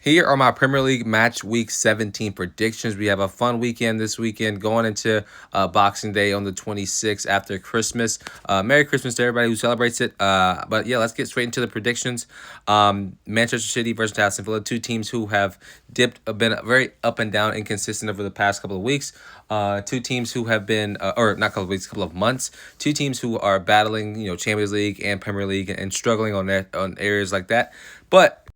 Here are my Premier League match week 17 predictions. We have a fun weekend this weekend going into Boxing Day on the 26th after Christmas. Merry Christmas to everybody who celebrates it. But yeah, let's get straight into the predictions. Manchester City versus Aston Villa, two teams who have been very up and down, inconsistent over the past couple of weeks. Two teams who have been, or not couple of weeks, couple of months. Two teams who are battling, Champions League and Premier League and struggling on areas like that. But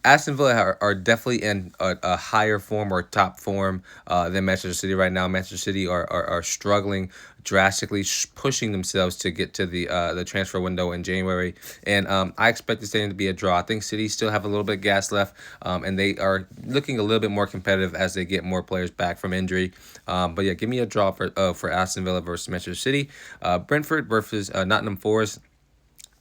Aston Villa are definitely in a higher form or top form than Manchester City right now. Manchester City are struggling drastically, pushing themselves to get to the transfer window in January. And I expect this game to be a draw. I think City still have a little bit of gas left, and they are looking a little bit more competitive as they get more players back from injury. But yeah, give me a draw for Aston Villa versus Manchester City. Brentford versus Nottingham Forest,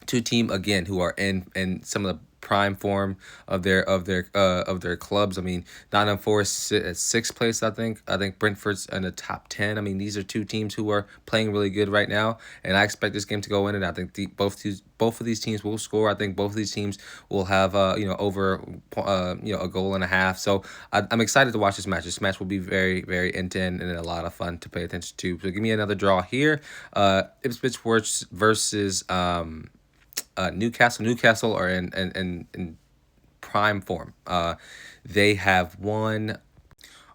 two team again who are in some of the prime form of their clubs. I mean, Nottingham Forest sit at sixth place. I think Brentford's in the top 10. I mean, these are two teams who are playing really good right now, and I expect this game to go in. And I think both of these teams will score. I think both of these teams will have over a goal and a half. So I'm excited to watch this match. This match will be very, very intense and a lot of fun to pay attention to. So give me another draw here. Ipswich versus Newcastle. Newcastle are in prime form. They have won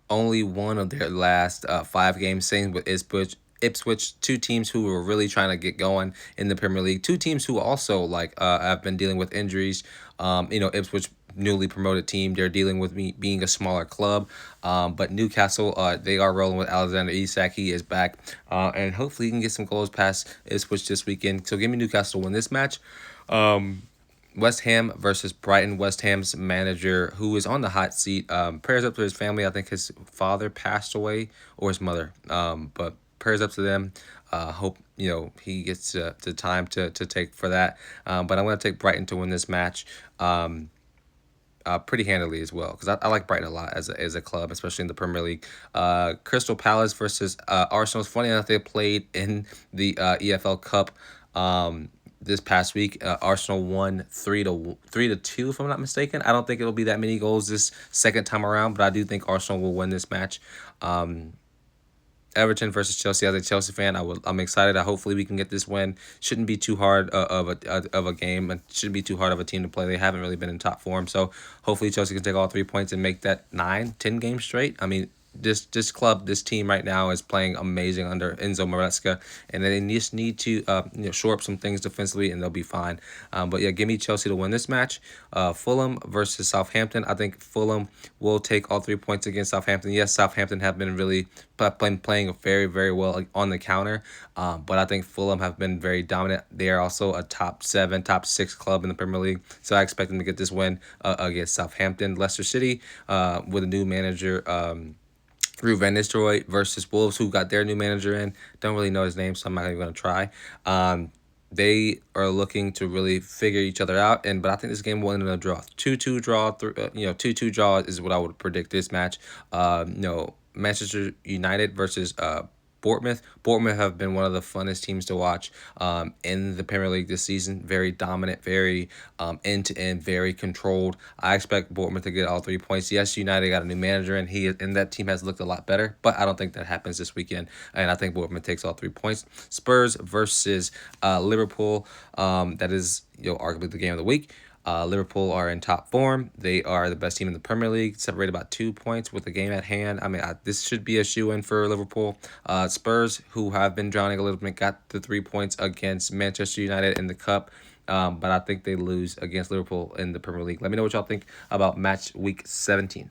only one of their last 5 games. Same with Ipswich, two teams who were really trying to get going in the Premier League. Two teams who also have been dealing with injuries. Ipswich, newly promoted team, they're dealing with me being a smaller club. But Newcastle, they are rolling with Alexander Isak. He is back, and hopefully he can get some goals past Ipswich this weekend. So give me Newcastle to win this match. West Ham versus Brighton. West Ham's manager, who is on the hot seat, prayers up to his family. I think his father passed away, or his mother. But prayers up to them. Hope he gets the time to take for that. But I'm going to take Brighton to win this match. Pretty handily as well, because I like Brighton a lot as a club, especially in the Premier League. Crystal Palace versus Arsenal. It's funny enough they played in the EFL Cup this past week. Arsenal won 3-2, if I'm not mistaken. I don't think it'll be that many goals this second time around, but I do think Arsenal will win this match. Everton versus Chelsea. As a Chelsea fan, I'm excited. Hopefully we can get this win. Shouldn't be too hard of a game. It shouldn't be too hard of a team to play. They haven't really been in top form, so hopefully Chelsea can take all 3 points and make that 9-10 games straight. I mean, this team right now is playing amazing under Enzo Maresca, and they just need to shore up some things defensively, and they'll be fine. But yeah, give me Chelsea to win this match. Fulham versus Southampton. I think Fulham will take all 3 points against Southampton. Yes, Southampton have been really playing very, very well on the counter, but I think Fulham have been very dominant. They are also a top 7, top 6 club in the Premier League, so I expect them to get this win against Southampton. Leicester City with a new manager. Ruud van Nistelrooy versus Wolves, who got their new manager in. Don't really know his name, so I'm not even going to try. They are looking to really figure each other out, but I think this game will end in a draw. 2-2 draw. 2-2 draw is what I would predict this match. Manchester United versus Bournemouth. Bournemouth have been one of the funnest teams to watch in the Premier League this season. Very dominant, very end-to-end, very controlled. I expect Bournemouth to get all 3 points. Yes, United got a new manager, and that team has looked a lot better, but I don't think that happens this weekend, and I think Bournemouth takes all 3 points. Spurs versus Liverpool. That is arguably the game of the week. Liverpool are in top form. They are the best team in the Premier League, separated about 2 points with the game at hand. I mean, this should be a shoe-in for Liverpool. Spurs, who have been drowning a little bit, got the 3 points against Manchester United in the Cup, but I think they lose against Liverpool in the Premier League. Let me know what y'all think about match week 17.